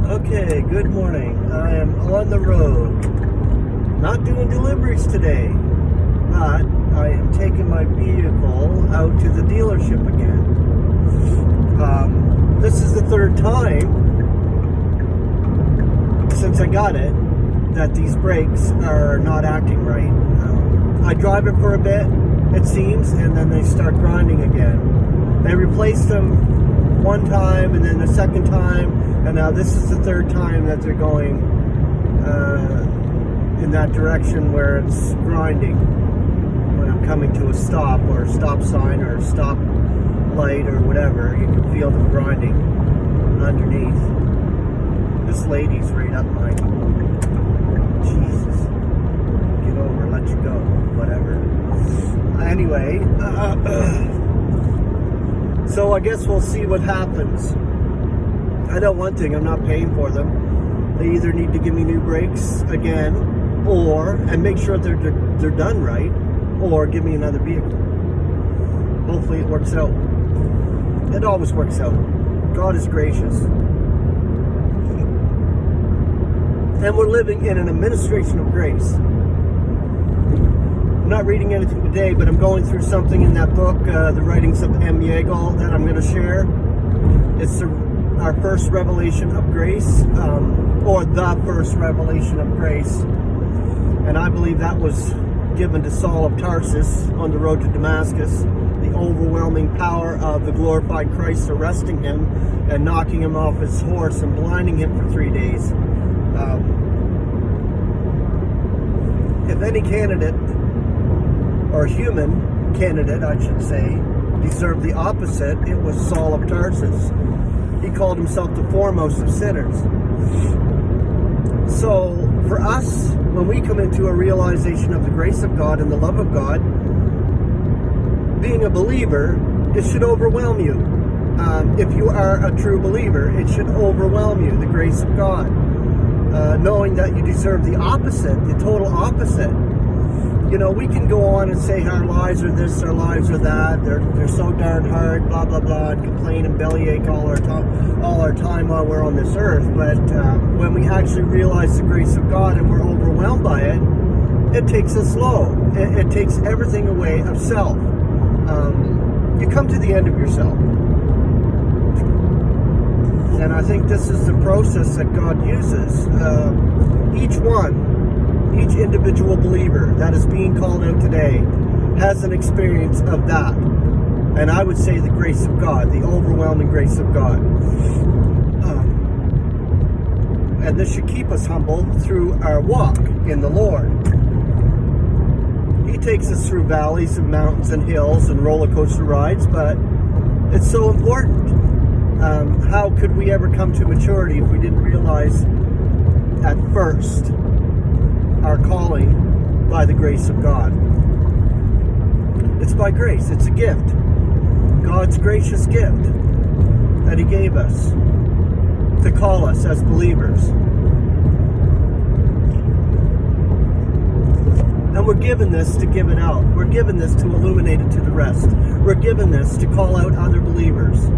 Okay, good morning. I am on the road. Not doing deliveries today, but I am taking my vehicle out to the dealership again. This is the third time since I got it that these brakes are not acting right. I drive it for a bit, it seems, and then they start grinding again. They replaced them one time and then the second time, and now this is the third time that they're going in that direction where it's grinding when I'm coming to a stop or a stop sign or a stop light or whatever. You can feel them grinding underneath. This lady's right up my... Jesus. Get over, let you go, whatever. Anyway, so I guess we'll see what happens. I know one thing, I'm not paying for them. They either need to give me new brakes again, and make sure they're done right, or give me another vehicle. Hopefully it works out. It always works out. God is gracious. And we're living in an administration of grace. I'm not reading anything today, but I'm going through something in that book, The Writings of Meyer, that I'm going to share. It's our first revelation of grace, or the first revelation of grace. And I believe that was given to Saul of Tarsus on the road to Damascus. The overwhelming power of the glorified Christ arresting him and knocking him off his horse and blinding him for 3 days. If any candidate, or human candidate, I should say, deserved the opposite, it was Saul of Tarsus. He called himself the foremost of sinners. So, for us, when we come into a realization of the grace of God and the love of God, being a believer, it should overwhelm you. If you are a true believer, it should overwhelm you, the grace of God. Knowing that you deserve the opposite, the total opposite. You know, we can go on and say our lives are this, our lives are that, they're so darn hard, blah, blah, blah, and complain and bellyache all our time while we're on this earth. But when we actually realize the grace of God and we're overwhelmed by it, it takes us low. It takes everything away of self. You come to the end of yourself. And I think this is the process that God uses. Each individual believer that is being called out today has an experience of that. And I would say the grace of God, the overwhelming grace of God. And this should keep us humble through our walk in the Lord. He takes us through valleys and mountains and hills and roller coaster rides, but it's so important. How could we ever come to maturity if we didn't realize at first our calling by the grace of God? It's by grace. It's a gift. God's gracious gift that He gave us to call us as believers. And we're given this to give it out. We're given this to illuminate it to the rest. We're given this to call out other believers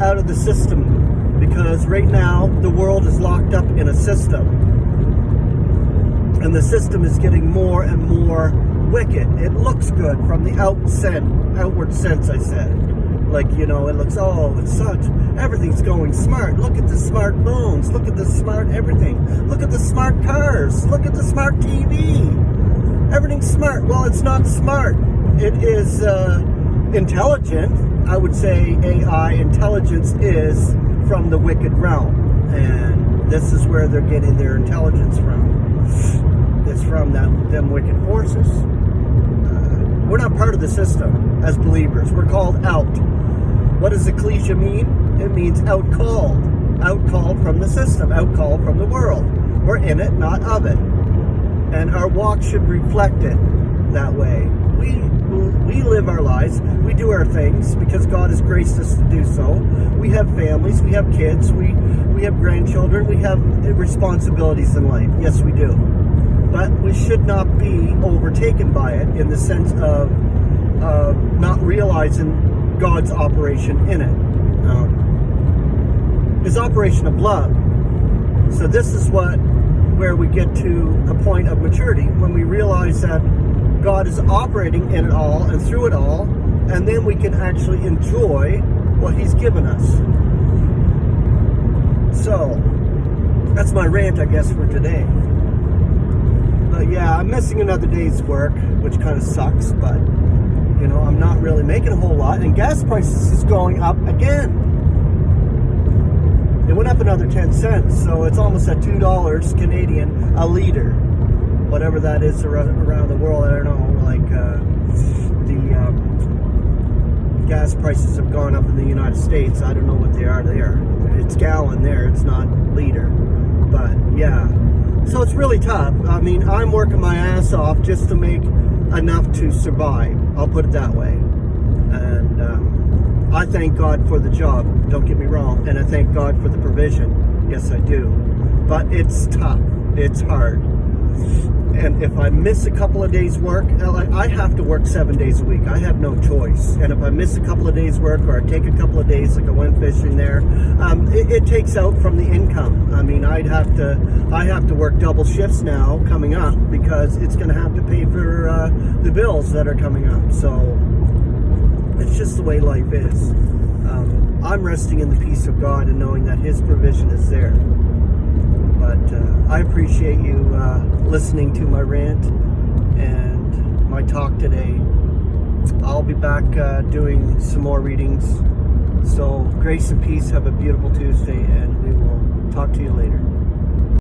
out of the system, because right now the world is locked up in a system, and the system is getting more and more wicked. It looks good from the outward sense, I said. Like, you know, it looks, it's such, everything's going smart. Look at the smartphones, look at the smart everything, look at the smart cars, look at the smart TV. Everything's smart. Well, it's not smart. It is intelligent. I would say AI intelligence is from the wicked realm, and this is where they're getting their intelligence from. It's from them wicked forces. We're not part of the system as believers. We're called out. What does ecclesia mean? It means out-called. Out-called from the system. Out-called from the world. We're in it, not of it. And our walk should reflect it that way. We live our lives. We do our things because God has graced us to do so. We have families. We have kids. We have grandchildren. We have responsibilities in life. Yes, we do. But we should not be overtaken by it in the sense of not realizing God's operation in it. His operation of love. So this is where we get to a point of maturity, when we realize that God is operating in it all and through it all, and then we can actually enjoy what He's given us. So that's my rant, I guess, for today. But yeah, I'm missing another day's work, which kind of sucks, but you know, I'm not really making a whole lot, and gas prices is going up again. It went up another 10 cents, so it's almost at $2 Canadian a liter. Whatever that is around the world, I don't know, like the gas prices have gone up in the United States. I don't know what they are there. It's gallon there, it's not liter. But yeah, so it's really tough. I mean, I'm working my ass off just to make enough to survive. I'll put it that way. And I thank God for the job, don't get me wrong, and I thank God for the provision. Yes, I do. But it's tough. It's hard. And if I miss a couple of days' work, I have to work 7 days a week. I have no choice. And if I miss a couple of days' work, or I take a couple of days, like I went fishing there, it takes out from the income. I mean, I have to work double shifts now coming up, because it's going to have to pay for the bills that are coming up. So it's just the way life is. I'm resting in the peace of God and knowing that His provision is there. But I appreciate you listening to my rant and my talk today. I'll be back doing some more readings. So grace and peace. Have a beautiful Tuesday, and we will talk to you later.